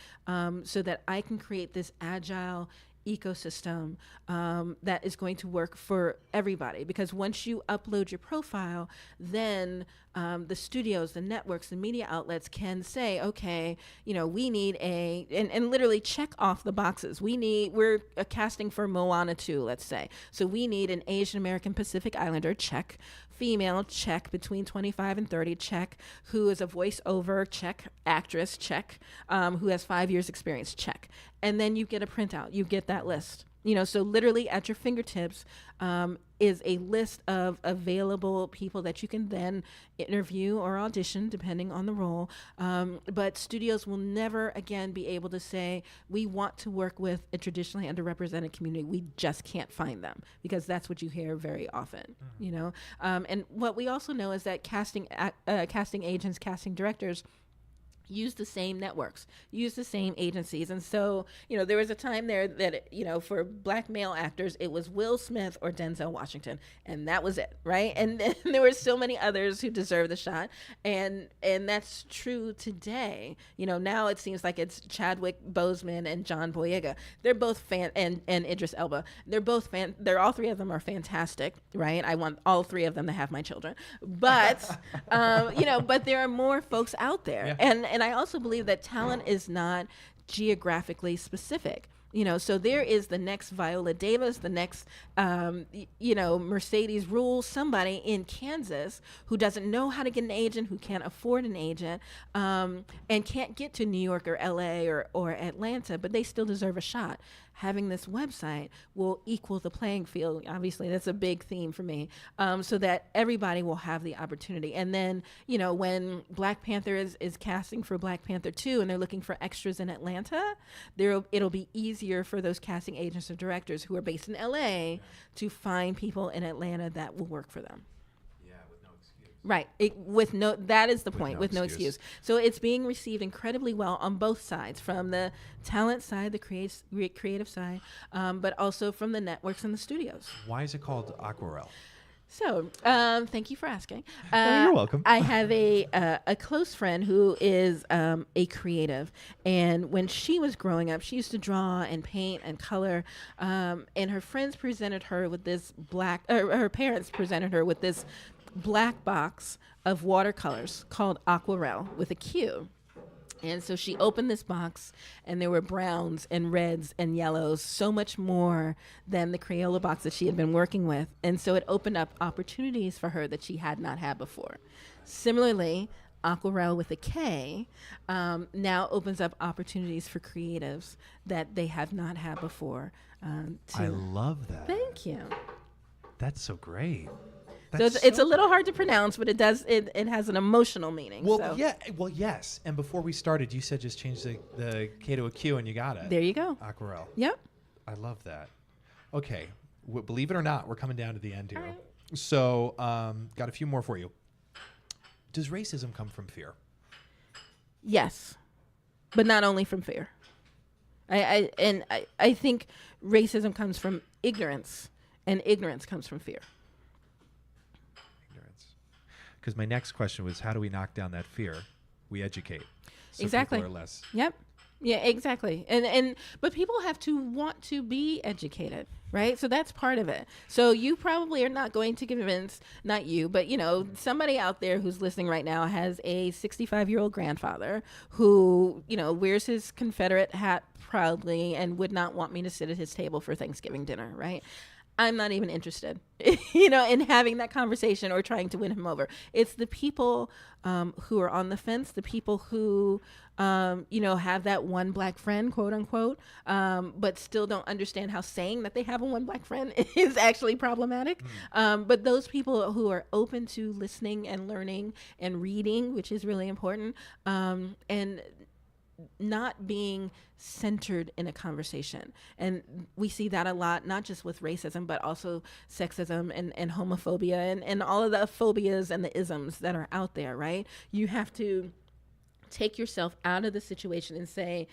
so that I can create this agile ecosystem that is going to work for everybody, because once you upload your profile, then the studios, the networks, the media outlets can say, okay, we need and literally check off the boxes. We're casting for Moana 2, let's say. So we need an Asian American Pacific Islander, check. Female, check. Between 25 and 30, check. Who is a voiceover, check. Actress, check. Who has 5 years experience, check. And then you get a printout. You get that list. So literally at your fingertips is a list of available people that you can then interview or audition, depending on the role. But studios will never again be able to say, we want to work with a traditionally underrepresented community. We just can't find them, because that's what you hear very often, And what we also know is that casting agents, casting directors, use the same networks, use the same agencies. And so, there was a time there that, for black male actors, it was Will Smith or Denzel Washington, and that was it, right? And then there were so many others who deserve the shot. And that's true today. Now it seems like it's Chadwick Boseman and John Boyega. They're both and Idris Elba. They're all three of them are fantastic, right? I want all three of them to have my children. But, but there are more folks out there. Yeah. And I also believe that talent is not geographically specific. So there is the next Viola Davis, the next, Mercedes Ruehl, somebody in Kansas who doesn't know how to get an agent, who can't afford an agent, and can't get to New York or LA or Atlanta, but they still deserve a shot. Having this website will equal the playing field. Obviously, that's a big theme for me, so that everybody will have the opportunity. And then, when Black Panther is casting for Black Panther 2 and they're looking for extras in Atlanta, it'll be easier for those casting agents or directors who are based in LA to find people in Atlanta that will work for them. Right. That is the point, with no excuse. So it's being received incredibly well on both sides, from the talent side, the creative side, but also from the networks and the studios. Why is it called Aquarel? So, thank you for asking. You're welcome. I have a close friend who is a creative, and when she was growing up, she used to draw and paint and color, and her friends presented her with this her parents presented her with this black box of watercolors called Aquarel with a Q. And so she opened this box, and there were browns and reds and yellows, so much more than the Crayola box that she had been working with. And so it opened up opportunities for her that she had not had before. Similarly, Aquarel with a K, now opens up opportunities for creatives that they have not had before. I love that. Thank you. That's so great. So it's a little hard to pronounce, but it has an emotional meaning. Well, so. yeah. Well, yes. And before we started, you said just change the K to a Q, and you got it. There you go. Aquarel. Yep. I love that. Okay. Believe it or not, we're coming down to the end here. All right. So, got a few more for you. Does racism come from fear? Yes, but not only from fear. I think racism comes from ignorance, and ignorance comes from fear. Because my next question was, how do we knock down that fear? We educate. So Exactly. people are less. Yep. Yeah, exactly. But people have to want to be educated, right? So that's part of it. So you probably are not going to convince, not you, but somebody out there who's listening right now has a 65-year-old grandfather who, wears his Confederate hat proudly and would not want me to sit at his table for Thanksgiving dinner, right? I'm not even interested, in having that conversation or trying to win him over. It's the people who are on the fence, the people who, have that one black friend, quote unquote, but still don't understand how saying that they have a one black friend is actually problematic. But those people who are open to listening and learning and reading, which is really important, and not being centered in a conversation. And we see that a lot, not just with racism, but also sexism and homophobia and all of the phobias and the isms that are out there, right? You have to take yourself out of the situation and say,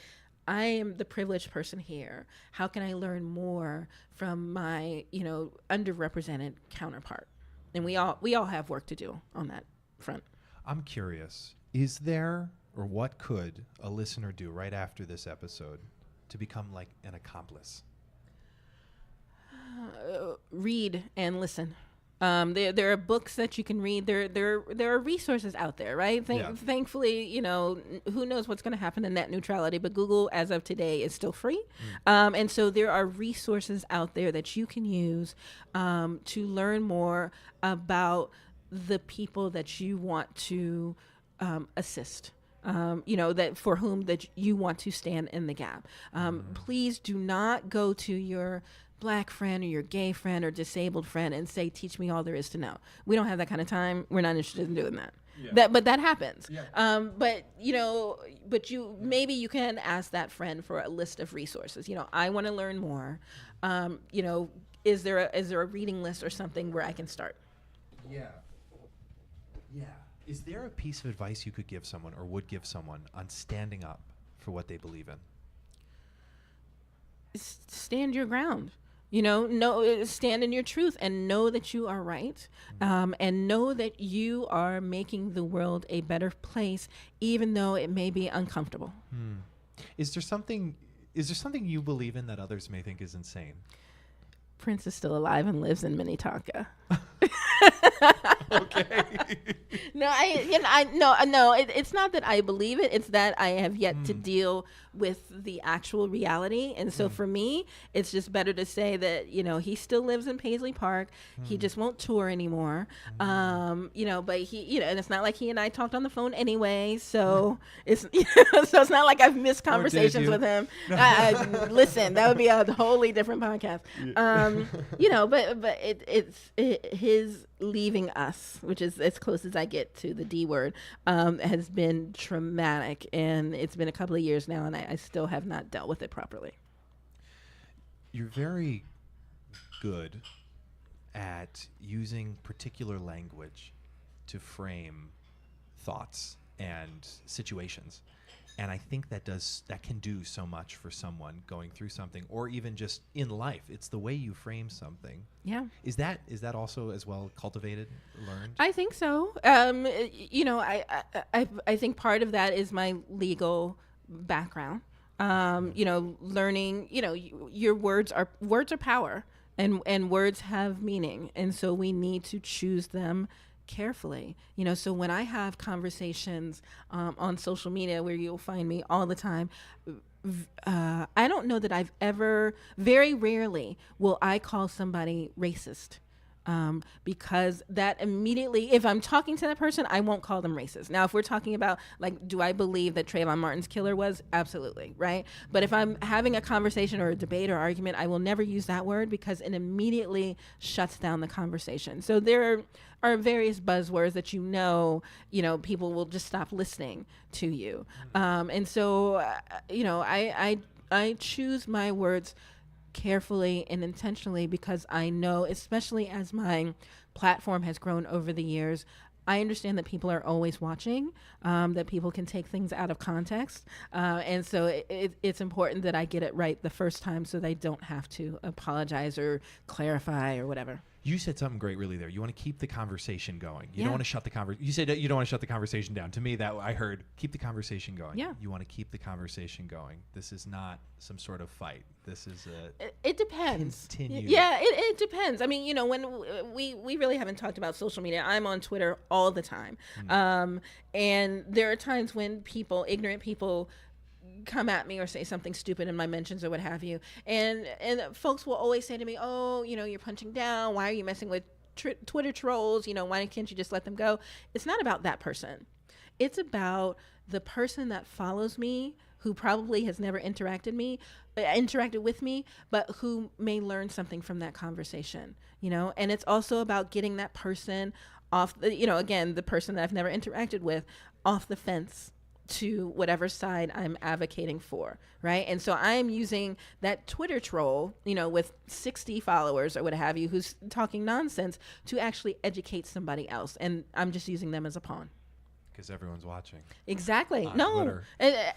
I am the privileged person here. How can I learn more from my, underrepresented counterpart? And we all have work to do on that front. I'm curious, is there, or what could a listener do right after this episode to become like an accomplice? Read and listen. There are books that you can read. There are resources out there, right? Thankfully, who knows what's going to happen to net neutrality, but Google, as of today, is still free. And so there are resources out there that you can use to learn more about the people that you want to assist. That for whom that you want to stand in the gap. Please do not go to your black friend or your gay friend or disabled friend and say, teach me all there is to know. We don't have that kind of time. We're not interested in doing that. Yeah. But that happens. Yeah. But maybe you can ask that friend for a list of resources. I want to learn more. Is there a reading list or something where I can start? Yeah. Yeah. Is there a piece of advice you could give someone or would give someone on standing up for what they believe in? Stand your ground. Stand in your truth and know that you are right, and know that you are making the world a better place, even though it may be uncomfortable. Is there something you believe in that others may think is insane? Prince is still alive and lives in Minnetonka. Okay. It's not that I believe it. It's that I have yet to deal with the actual reality. And so for me, it's just better to say that, he still lives in Paisley Park. He just won't tour anymore. But he, and it's not like he and I talked on the phone anyway. So it's, so it's not like I've missed conversations with him. Listen, that would be a wholly different podcast. But it's his leaving us, which is as close as I get to the D word, has been traumatic, and it's been a couple of years now, and I still have not dealt with it properly. You're very good at using particular language to frame thoughts and situations. And I think that can do so much for someone going through something, or even just in life. It's the way you frame something. Yeah. Is that also as well cultivated, learned? I think so. I think part of that is my legal background. Learning. Your words are power, and words have meaning, and so we need to choose them carefully. So when I have conversations on social media, where you'll find me all the time, I don't know that I've ever, very rarely will I call somebody racist. because that immediately, if I'm talking to that person, I won't call them racist. Now, if we're talking about, like, do I believe that Trayvon Martin's killer was? Absolutely, right? But if I'm having a conversation or a debate or argument, I will never use that word because it immediately shuts down the conversation. So there are various buzzwords that people will just stop listening to you. And so, I choose my words carefully and intentionally because I know, especially as my platform has grown over the years, I understand that people are always watching, that people can take things out of context. And so it's important that I get it right the first time so they don't have to apologize or clarify or whatever. You said something great really there. You want to keep the conversation going. You Yeah. don't want to shut the conversation. You said that you don't want to shut the conversation down. To me, that I heard keep the conversation going. Yeah. You want to keep the conversation going. This is not some sort of fight. This is a It depends. continue. Yeah, it depends. I mean, when we really haven't talked about social media. I'm on Twitter all the time. And there are times when ignorant people come at me or say something stupid in my mentions or what have you. And folks will always say to me, oh, you're punching down. Why are you messing with Twitter trolls? Why can't you just let them go? It's not about that person. It's about the person that follows me, who probably has never interacted with me, but who may learn something from that conversation, and it's also about getting that person off again, the person that I've never interacted with off the fence to whatever side I'm advocating for, right? And so I'm using that Twitter troll, with 60 followers or what have you, who's talking nonsense to actually educate somebody else. And I'm just using them as a pawn. Because everyone's watching. Exactly. On No, Twitter.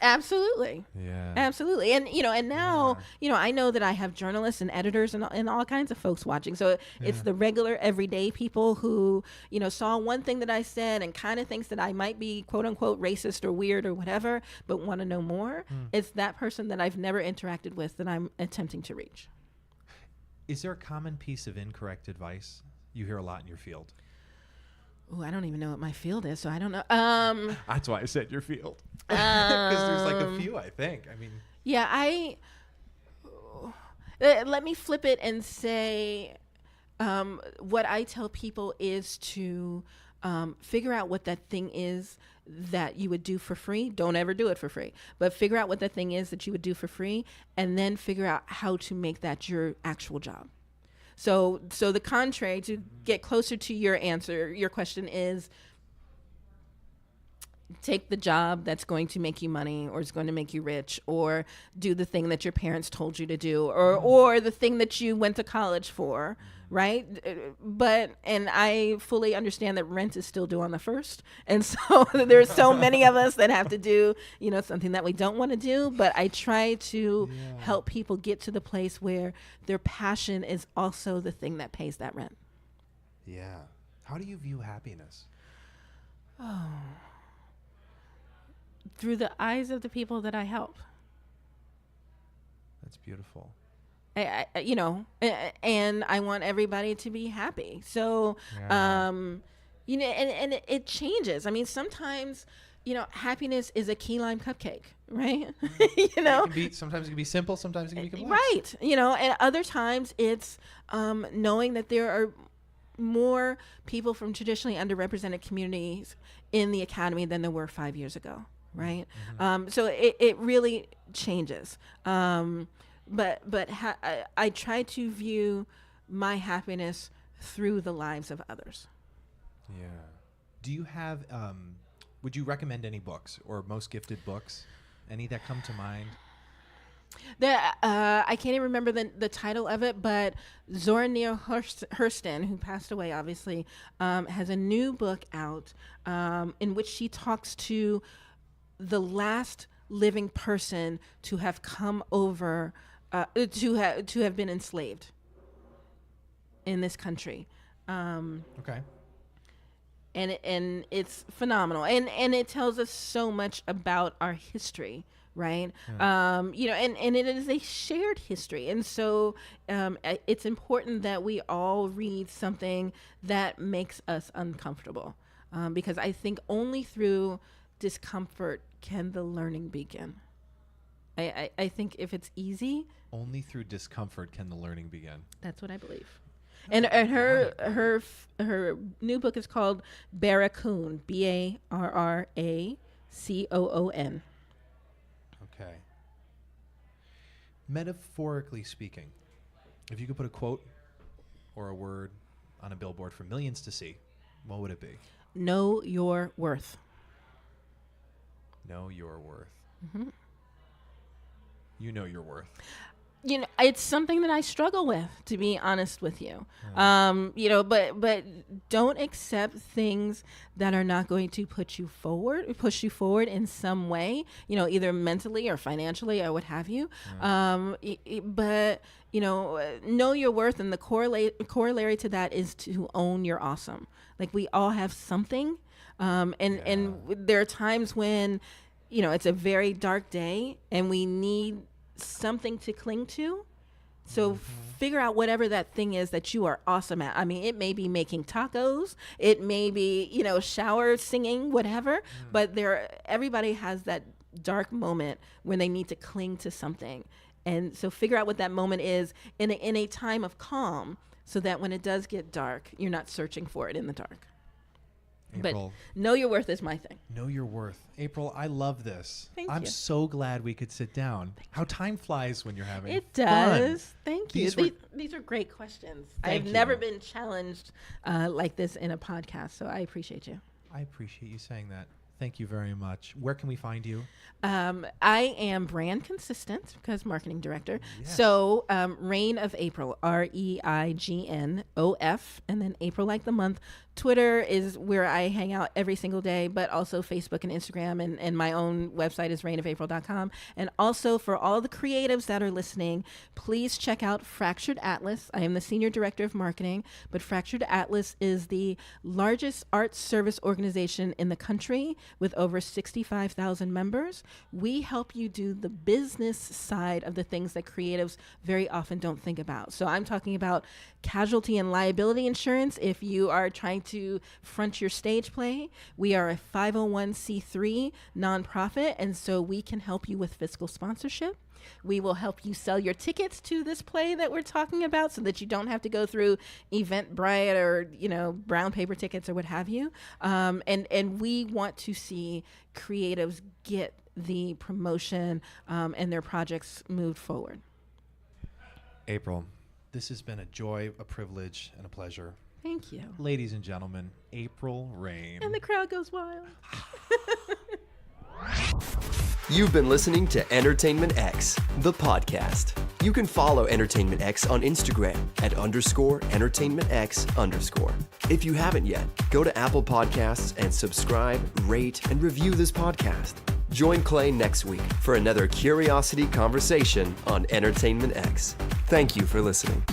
absolutely. Yeah. Absolutely. And, and now, I know that I have journalists and editors and all kinds of folks watching. So it's the regular everyday people who, saw one thing that I said and kind of thinks that I might be quote unquote racist or weird or whatever, but want to know more. It's that person that I've never interacted with that I'm attempting to reach. Is there a common piece of incorrect advice you hear a lot in your field? Oh, I don't even know what my field is, so I don't know. That's why I said your field. Because there's like a few, I think. I mean, yeah, let me flip it and say, what I tell people is to figure out what that thing is that you would do for free. Don't ever do it for free, but figure out what that thing is that you would do for free, and then figure out how to make that your actual job. So the contrary, to get closer to your answer, your question is, take the job that's going to make you money or is going to make you rich, or do the thing that your parents told you to do, or the thing that you went to college for, right? And I fully understand that rent is still due on the 1st. And so there's so many of us that have to do, something that we don't want to do. But I try to help people get to the place where their passion is also the thing that pays that rent. yeah. How do you view happiness? Through the eyes of the people that I help. That's beautiful. And I want everybody to be happy. So, and it changes. I mean, sometimes, happiness is a key lime cupcake, right? Sometimes it can be simple, sometimes it can be complex. Right. And other times it's knowing that there are more people from traditionally underrepresented communities in the academy than there were 5 years ago. Right. So it really changes. But I try to view my happiness through the lives of others. Yeah. Do you have, would you recommend any books or most gifted books? Any that come to mind? I can't even remember the title of it, but Zora Neale Hurston, who passed away, obviously, has a new book out in which she talks to the last living person to have come over, to have been enslaved in this country. Okay. And it's phenomenal, and it tells us so much about our history, right? Yeah. And it is a shared history, and so it's important that we all read something that makes us uncomfortable, because I think only through discomfort can the learning begin. I think if it's easy, only through discomfort can the learning begin. That's what I believe. And her new book is called Barracoon, Barracoon. Okay. Metaphorically speaking, if you could put a quote or a word on a billboard for millions to see, what would it be? Know your worth. Know your worth. Mm-hmm. You know your worth. You know, it's something that I struggle with, to be honest with you. But don't accept things that are not going to push you forward in some way, either mentally or financially or what have you. But know your worth, and the corollary to that is to own your awesome. Like, we all have something. And there are times when, it's a very dark day and we need something to cling to. So figure out whatever that thing is that you are awesome at. I mean, it may be making tacos, it may be, shower singing, whatever, but everybody has that dark moment when they need to cling to something. And so figure out what that moment is in a time of calm, so that when it does get dark, you're not searching for it in the dark. April, but know your worth is my thing. Know your worth. April, I love this. I'm so glad we could sit down. How time flies when you're having It does. fun. Thank you. These are great questions. I've never been challenged like this in a podcast, so I appreciate you. I appreciate you saying that. Thank you very much. Where can we find you? I am brand consistent because marketing director. Yes. So Reign of April, REIGNOF, and then April like the month. Twitter is where I hang out every single day, but also Facebook and Instagram, and my own website is reignofApril.com. And also, for all the creatives that are listening, please check out Fractured Atlas. I am the Senior Director of Marketing, but Fractured Atlas is the largest arts service organization in the country with over 65,000 members. We help you do the business side of the things that creatives very often don't think about. So I'm talking about casualty and liability insurance if you are trying to front your stage play. We are a 501c3 nonprofit, and so we can help you with fiscal sponsorship. We will help you sell your tickets to this play that we're talking about so that you don't have to go through Eventbrite or, brown paper tickets or what have you. And we want to see creatives get the promotion and their projects moved forward. April, this has been a joy, a privilege, and a pleasure. Thank you. Ladies and gentlemen, April Reign. And the crowd goes wild. You've been listening to Entertainment X, the podcast. You can follow Entertainment X on Instagram at _EntertainmentX_. If you haven't yet, go to Apple Podcasts and subscribe, rate, and review this podcast. Join Clay next week for another curiosity conversation on Entertainment X. Thank you for listening.